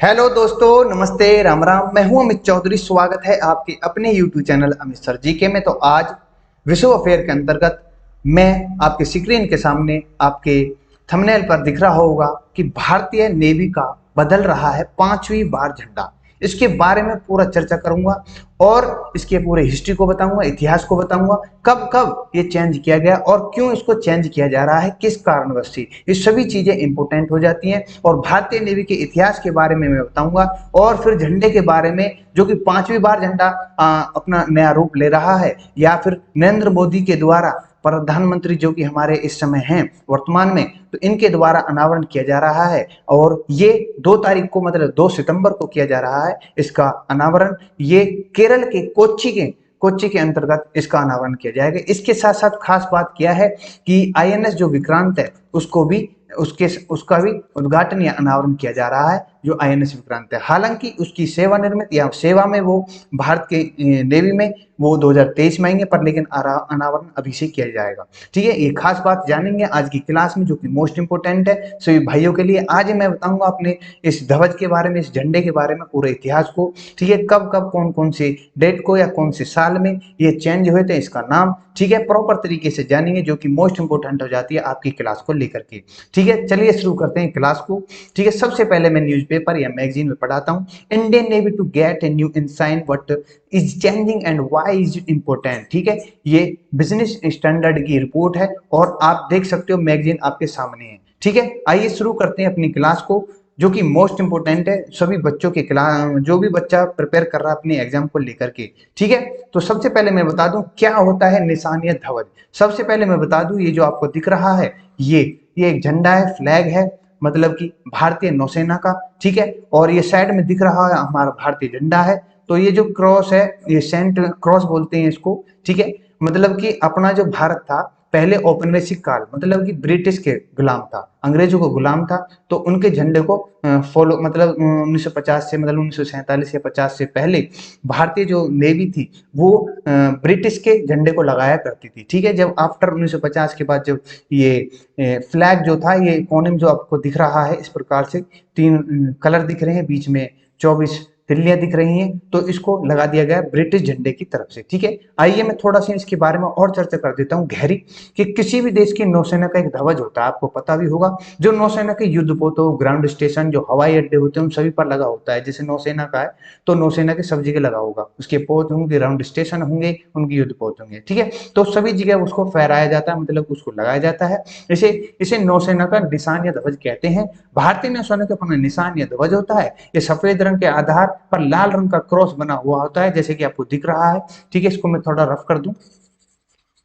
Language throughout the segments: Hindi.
हेलो दोस्तों, नमस्ते, राम राम। मैं हूं अमित चौधरी। स्वागत है आपके अपने यूट्यूब चैनल अमित सर जी के में। तो आज विश्व अफेयर के अंतर्गत मैं आपके स्क्रीन के सामने आपके थंबनेल पर दिख रहा होगा कि भारतीय नेवी का बदल रहा है 5वीं बार झंडा। इसके बारे में पूरा चर्चा करूंगा और इसके पूरे हिस्ट्री को बताऊंगा, इतिहास को बताऊंगा, कब कब ये चेंज किया गया और क्यों इसको चेंज किया जा रहा है, किस कारणवश से। ये सभी चीजें इंपॉर्टेंट हो जाती हैं और भारतीय नेवी के इतिहास के बारे में मैं बताऊंगा और फिर झंडे के बारे में, जो कि 5वीं बार झंडा अपना नया रूप ले रहा है, या फिर नरेंद्र मोदी के द्वारा, प्रधानमंत्री जो कि हमारे इस समय हैं वर्तमान में, तो इनके द्वारा अनावरण किया जा रहा है। और ये 2 तारीख को, मतलब 2 सितंबर को किया जा रहा है इसका अनावरण। ये केरल के कोच्चि के अंतर्गत इसका अनावरण किया जाएगा। इसके साथ साथ खास बात किया है कि आईएनएस जो विक्रांत है उसको भी उसका भी उद्घाटन या अनावरण किया जा रहा है, जो आईएनएस विक्रांत है। हालांकि उसकी सेवानिवृत्त या सेवा में वो भारत के नेवी में वो 2023 में आएंगे, पर लेकिन अनावरण अभी से किया जाएगा। ठीक है, ये खास बात जानेंगे आज की क्लास में, जो कि मोस्ट इंपोर्टेंट है सभी भाइयों के लिए। आज मैं बताऊंगा अपने इस ध्वज के बारे में, इस झंडे के बारे में, पूरे इतिहास को। ठीक है, कब कब कौन कौन से डेट को या कौन से साल में ये चेंज हुए थे, इसका नाम, ठीक है, प्रॉपर तरीके से जानेंगे, जो कि मोस्ट इंपोर्टेंट हो जाती है आपकी क्लास को लेकर के। ठीक है, चलिए शुरू करते हैं क्लास को। ठीक है, सबसे पहले मैं न्यूज़पेपर या मैगजीन में पढ़ाता हूँ, Indian navy to get a new ensign what is changing and why is it important. ठीक है, ये बिजनेस स्टैंडर्ड की रिपोर्ट है और आप देख सकते हो मैगजीन आपके सामने है। ठीक है, आइए शुरू करते हैं अपनी क्लास को, जो कि मोस्ट इंपोर्टेंट है सभी बच्चों के क्लास, जो भी बच्चा प्रिपेयर कर रहा है अपने एग्जाम को लेकर के। ठीक है, तो सबसे पहले मैं बता दूं क्या होता है निशान या ध्वज। सबसे पहले मैं बता दूं, ये जो आपको दिख रहा है ये एक झंडा है, फ्लैग है, मतलब कि भारतीय नौसेना का। ठीक है, और ये साइड में दिख रहा है हमारा भारतीय झंडा है। तो ये जो क्रॉस है, ये सेंट क्रॉस बोलते हैं इसको। ठीक है, मतलब कि अपना जो भारत था पहले औपनिवेशिक काल, मतलब कि ब्रिटिश के गुलाम था, अंग्रेजों को गुलाम था, तो उनके झंडे को फॉलो, मतलब 1950 से, मतलब 1947 या 50 से पहले भारतीय जो नेवी थी वो ब्रिटिश के झंडे को लगाया करती थी। ठीक है, जब आफ्टर 1950 के बाद जब ये फ्लैग जो था, ये कोने में जो आपको दिख रहा है इस प्रकार से 3 कलर दिख रहे हैं, बीच में 24 तिल्लियां दिख रही हैं, तो इसको लगा दिया गया ब्रिटिश झंडे की तरफ से। ठीक है, आइए मैं थोड़ा सा इसके बारे में और चर्चा कर देता हूँ गहरी, कि किसी भी देश की नौसेना का एक ध्वज होता है, आपको पता भी होगा, जो नौसेना के युद्धपोतों, ग्राउंड स्टेशन, जो हवाई अड्डे होते हैं उन सभी पर लगा होता है। जैसे नौसेना का है तो नौसेना के सब जगह लगा होगा, उसके पोत होंगे, ग्राउंड स्टेशन होंगे, उनके युद्धपोत होंगे। ठीक है, तो सभी जगह उसको फहराया जाता है, मतलब उसको लगाया जाता है। इसे इसे नौसेना का निशान या ध्वज कहते हैं। भारतीय नौसेना का अपना निशान या ध्वज होता है। ये सफेद रंग के आधार पर लाल रंग का क्रॉस बना हुआ होता है, जैसे कि आपको दिख रहा है। ठीक है, इसको मैं थोड़ा रफ कर दूं।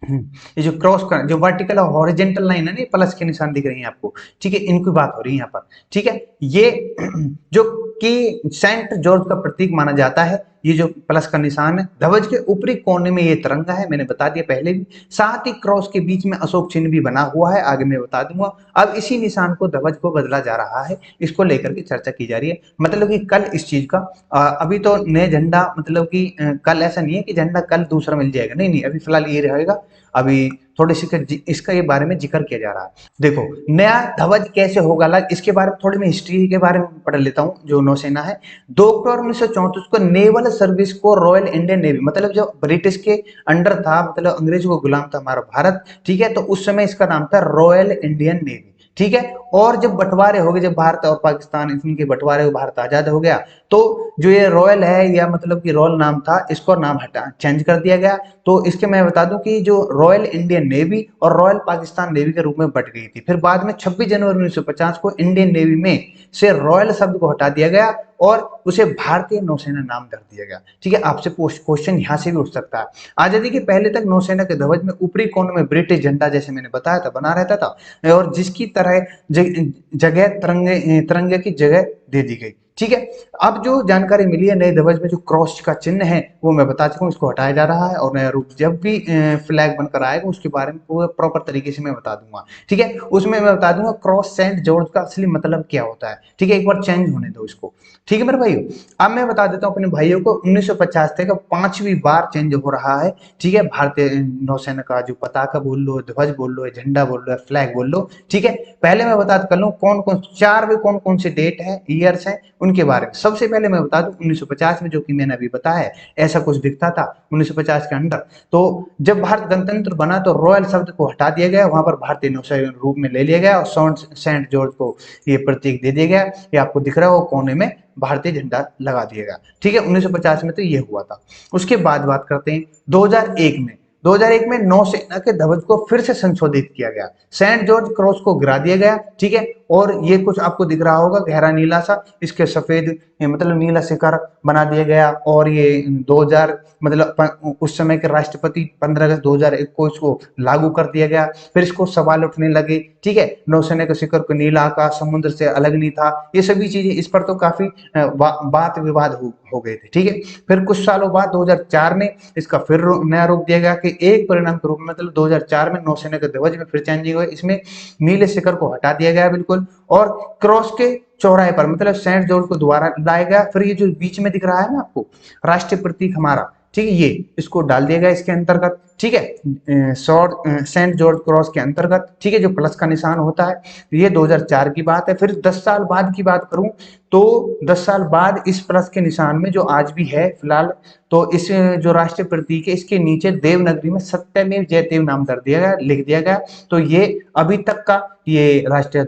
ये जो क्रॉस का जो वर्टिकल और हॉरिजेंटल लाइन है ना, प्लस के निशान दिख रही है आपको। ठीक है, इनकी बात हो रही है यहाँ पर। ठीक है, ये जो कि सेंट जॉर्ज का प्रतीक माना जाता है, ये जो प्लस का निशान है, ध्वज के ऊपरी कोने में ये तिरंगा है, मैंने बता दिया पहले भी। साथ ही क्रॉस के बीच में अशोक चिन्ह भी बना हुआ है, आगे मैं बता दूंगा। अब इसी निशान को, ध्वज को बदला जा रहा है, इसको लेकर के चर्चा की जा रही है। मतलब कि कल इस चीज का अभी तो नया झंडा, मतलब कि कल ऐसा नहीं है कि झंडा कल दूसरा मिल जाएगा, नहीं नहीं, अभी फिलहाल ये रहेगा। अभी थोड़े से इसका ये बारे में जिक्र किया जा रहा है। देखो, नया ध्वज कैसे होगा अलग, इसके बारे में थोड़ी मैं हिस्ट्री के बारे में पढ़ लेता हूँ। जो नौसेना है, 2 अक्टूबर 1934 को नेवल सर्विस को रॉयल इंडियन नेवी, मतलब जो ब्रिटिश के अंडर था, मतलब अंग्रेजों को गुलाम था हमारा भारत। ठीक है, तो उस समय इसका नाम था रॉयल इंडियन नेवी। ठीक है, और जब बंटवारे हो गए, जब भारत और पाकिस्तान इनके बंटवारे हो, भारत आजाद हो गया, तो जो ये रॉयल है, या मतलब कि रॉयल नाम था, इसको नाम हटा चेंज कर दिया गया। तो इसके मैं बता दूं कि जो रॉयल इंडियन नेवी और रॉयल पाकिस्तान नेवी के रूप में बट गई थी। फिर बाद में 26 जनवरी 1950 को इंडियन नेवी में से रॉयल शब्द को हटा दिया गया और उसे भारतीय नौसेना नाम रख दिया गया। ठीक है, आपसे क्वेश्चन यहाँ से भी उठ सकता है। आजादी के पहले तक नौसेना के ध्वज में ऊपरी कोने में ब्रिटिश झंडा, जैसे मैंने बताया था, बना रहता था, और जिसकी तरह जगह तिरंगे की जगह दे दी गई। ठीक है, अब जो जानकारी मिली है, नए ध्वज में जो क्रॉस का चिन्ह है वो मैं बता चुका हूँ, इसको हटाया जा रहा है और नया रूप जब भी फ्लैग बनकर आएगा उसके बारे में पूरे प्रॉपर तरीके से मैं बता दूंगा। ठीक है, उसमें मैं बता दूंगा क्रॉस सेंट जॉर्ज का असली मतलब क्या होता है। ठीक है, एक बार चेंज होने दो इसको। ठीक है मेरे भाइयों, अब मैं बता देता हूँ अपने भाइयों को, 1950 तक 5वीं बार चेंज हो रहा है। ठीक है, भारतीय नौसेना का जो पताका बोल लो, ध्वज बोल लो, झंडा बोल लो, फ्लैग बोल लो। ठीक है, पहले मैं बता कर लूँ कौन कौन 4 कौन कौन से डेट है, ईयर्स है, उनके बारे में। सबसे पहले मैं बता दूं 1950 में, जो कि मैंने अभी बताया है, ऐसा कुछ दिखता था 1950 के अंदर। तो जब भारत गणतंत्र बना तो रॉयल शब्द को हटा दिया गया, वहां पर भारतीय नौसेना रूप में ले लिया गया और सेंट जॉर्ज को ये प्रतीक दे दिया गया। ये आपको दिख रहा है, वो कोने में भारतीय झंडा लगा दिया गया। ठीक है, 1950 में तो ये हुआ था। उसके बाद बात करते हैं 2001 में। 2001 में नौसेना के ध्वज को फिर से संशोधित किया गया, सेंट जॉर्ज क्रॉस को गिरा दिया गया। ठीक है, और ये कुछ आपको दिख रहा होगा गहरा नीला सा, इसके सफेद मतलब नीला शिखर बना दिया गया। और ये 2000 मतलब उस समय के राष्ट्रपति 15 अगस्त 2021 को लागू कर दिया गया। फिर इसको सवाल उठने लगे। ठीक है, नौसेना के शिखर को नीला आकाश समुद्र से अलग नहीं था, ये सभी चीजें, इस पर तो काफी बात विवाद हो गए थे। ठीक है, फिर कुछ सालों बाद 2004 में इसका फिर नया रूप दिया गया कि एक परिणाम के रूप में, मतलब 2004 में नौसेना के ध्वज में फिर चेंजिंग हुई, इसमें नीले शिखर को हटा दिया गया बिल्कुल, और क्रॉस के चौराहे पर मतलब सेंट जॉर्ज को दोबारा लाया गया। फिर ये जो बीच में दिख रहा है ना आपको राष्ट्रीय प्रतीक हमारा, ठीक है, ये इसको डाल दिया गया इसके अंतर्गत। ठीक है, सेंट जॉर्ज क्रॉस के अंतर्गत। ठीक है, जो प्लस का निशान होता है, ये 2004 की बात है। फिर 10 साल बाद की बात करूं तो 10 साल बाद इस प्लस के निशान में जो आज भी है फिलहाल, तो इस जो राष्ट्रीय प्रतीक है इसके नीचे देवनागरी में सत्यमेव जयते नाम कर दिया गया, लिख दिया गया। तो ये अभी तक का ये राष्ट्रीय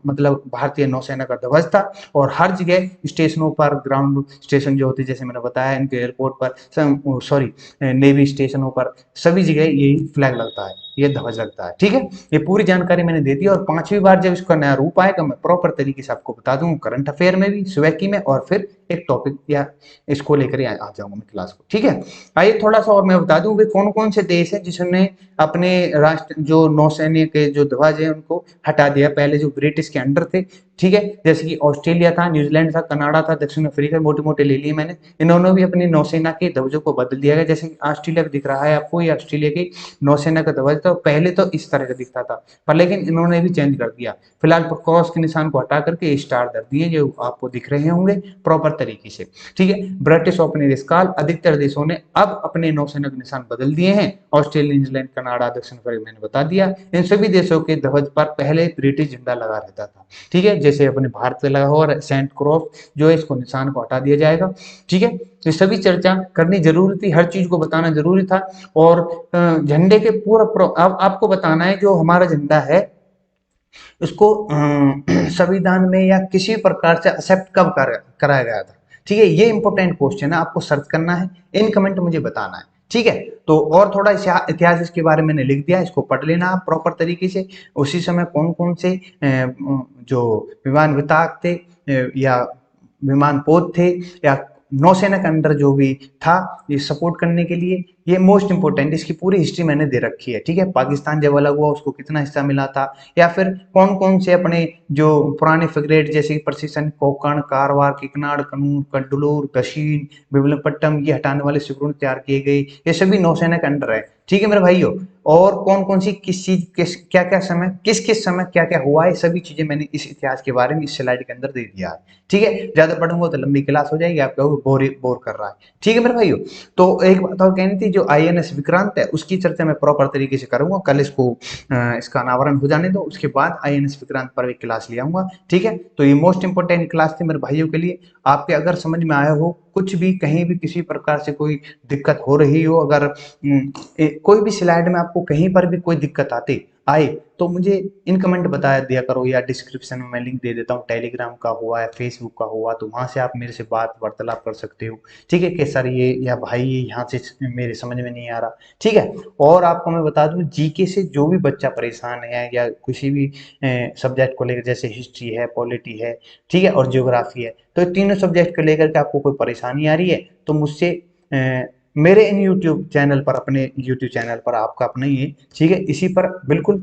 मतलब भारतीय नौसेना का ध्वज था। और हर जगह स्टेशनों पर, ग्राउंड स्टेशन जो होते हैं जैसे मैंने बताया, इनके एयरपोर्ट पर, सॉरी नेवी स्टेशनों पर, सभी जगह यही फ्लैग लगता है, ये ध्वज लगता है। ठीक है, ये पूरी जानकारी मैंने दे दी। और 5वीं बार जब इसका नया रूप आएगा मैं प्रॉपर तरीके से आपको बता दूंगा, करंट अफेयर में भी, स्वेकी में, और फिर एक टॉपिक या इसको लेकर आ जाऊंगा मैं क्लास को। ठीक है, आइए थोड़ा सा और मैं बता दूं कौन कौन से देश है जिसने अपने राष्ट्र जो नौसेना के जो ध्वज है उनको हटा दिया। पहले जो ब्रिटिश के अंडर थे, ठीक है, जैसे कि ऑस्ट्रेलिया था, न्यूजीलैंड था, कनाडा था, दक्षिण अफ्रीका, मोटे मोटे ले लिए मैंने। इन्होंने भी अपनी नौसेना के ध्वजों को बदल दिया गया। जैसे ऑस्ट्रेलिया दिख रहा है आपको, ये ऑस्ट्रेलिया की नौसेना का ध्वज था, पहले तो इस तरह का दिखता था, पर लेकिन इन्होंने भी चेंज कर दिया। फिलहाल क्रॉस के निशान को हटा करके स्टार दर दिए, जो आपको दिख रहे होंगे प्रॉपर तरीके से। ठीक है, ब्रिटिश औपनिवेशकाल अधिकतर देशों ने अब अपने नौसेना के निशान बदल दिए हैं। ऑस्ट्रेलिया, न्यूजीलैंड, कनाडा, दक्षिण अफ्रीका, मैंने बता दिया। इन सभी देशों के ध्वज पर पहले ब्रिटिश झंडा लगा रहता था। ठीक है, जैसे अपने भारत पे लगा हुआ सेंट क्रॉस जो है, इसको निशान को हटा दिया जाएगा। ठीक है, ये सभी चर्चा करनी जरूरी थी, हर चीज को बताना जरूरी था। और झंडे के पूरा अब आपको बताना है जो हमारा झंडा है उसको संविधान में या किसी प्रकार से एक्सेप्ट कब कराया गया था। ठीक है, ये इंपॉर्टेंट क्वेश्चन है, आपको सर्च करना है, इन कमेंट मुझे बताना है। ठीक है, तो और थोड़ा इतिहास इसके बारे में मैंने लिख दिया, इसको पढ़ लेना आप प्रॉपर तरीके से। उसी समय कौन कौन से जो विमान विताक थे या विमान पोत थे या नौसेना के अंदर जो भी था ये सपोर्ट करने के लिए, ये मोस्ट इंपोर्टेंट, इसकी पूरी हिस्ट्री मैंने दे रखी है। ठीक है, पाकिस्तान जब अलग हुआ उसको कितना हिस्सा मिला था, या फिर कौन कौन से अपने जो पुराने फ्रिगेट जैसे प्रशिक्षण कोकण, कारवार, किकनाड़, कनूर, कडलूर, कशीन, विमलपट्टम, ये हटाने वाले सिकुड़न तैयार किए गए, ये सभी नौसेना के अंडर है। ठीक है मेरे भाइयों, और कौन कौन सी किस चीज क्या क्या समय किस समय क्या क्या हुआ है, सभी चीजें मैंने इस इतिहास के बारे में इस स्लाइड के अंदर दे दिया है। ठीक है, ज्यादा पढ़ूंगा तो लंबी क्लास हो जाएगी, आप कहोगे बोर कर रहा है। ठीक है मेरे भाइयों, तो एक बात और कहनी थी, जो INS विक्रांत है उसकी चर्चा मैं प्रॉपर तरीके से करूंगा कल। इसको इसका अनावरण हो जाने दो, उसके बाद INS विक्रांत पर एक क्लास ले आऊंगा। ठीक है, तो ये मोस्ट इंपोर्टेंट क्लास थी मेरे भाइयों के लिए। आपके अगर समझ में आया हो, कुछ भी कहीं भी किसी प्रकार से कोई दिक्कत हो रही हो, अगर कोई भी स्लाइड में आपको कहीं पर भी कोई दिक्कत आए तो मुझे इन कमेंट बता दिया करो, या डिस्क्रिप्शन में मैं लिंक दे देता हूँ, टेलीग्राम का हुआ या फेसबुक का हुआ, तो वहां से आप मेरे से बात वार्तालाप कर सकते हो। ठीक है, कि सर ये या भाई ये यहाँ से मेरे समझ में नहीं आ रहा। ठीक है, और आपको मैं बता दूं GK से जो भी बच्चा परेशान है या किसी भी सब्जेक्ट को लेकर, जैसे हिस्ट्री है, पॉलिटी है, ठीक है, और ज्योग्राफी है, तो तीनों सब्जेक्ट को लेकर के आपको कोई परेशानी आ रही है तो मुझसे मेरे इन यूट्यूब चैनल पर, अपने यूट्यूब चैनल पर आपका अपना ही है, ठीक है, इसी पर बिल्कुल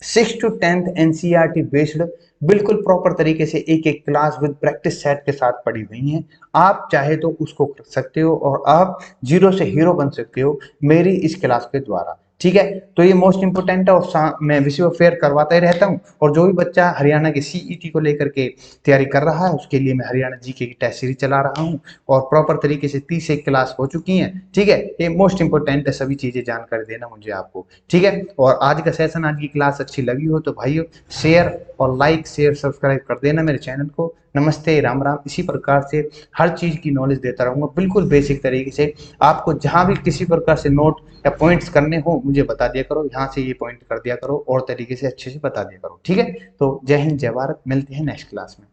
6 to 10th NCERT बेस्ड बिल्कुल प्रॉपर तरीके से एक एक क्लास विद प्रैक्टिस सेट के साथ पढ़ी हुई हैं। आप चाहे तो उसको कर सकते हो और आप जीरो से हीरो बन सकते हो मेरी इस क्लास के द्वारा। ठीक है, तो ये मोस्ट इंपोर्टेंट है, और मैं विश्व फेयर करवाता ही रहता हूँ। और जो भी बच्चा हरियाणा के CET को लेकर के तैयारी कर रहा है उसके लिए मैं हरियाणा GK की टेस्ट सीरीज चला रहा हूँ, और प्रॉपर तरीके से 30 एक क्लास हो चुकी हैं। ठीक है, ये मोस्ट इंपोर्टेंट है, सभी चीजें जानकारी देना मुझे आपको। ठीक है, और आज का सेशन, आज की क्लास अच्छी लगी हो तो भाइयों शेयर और लाइक, शेयर, सब्सक्राइब कर देना मेरे चैनल को। नमस्ते, राम राम, इसी प्रकार से हर चीज़ की नॉलेज देता रहूँगा बिल्कुल बेसिक तरीके से। आपको जहाँ भी किसी प्रकार से नोट या पॉइंट्स करने हो मुझे बता दिया करो, यहाँ से ये पॉइंट कर दिया करो और तरीके से अच्छे से बता दिया करो, ठीक है। तो जय हिंद, जय भारत, मिलते हैं नेक्स्ट क्लास में।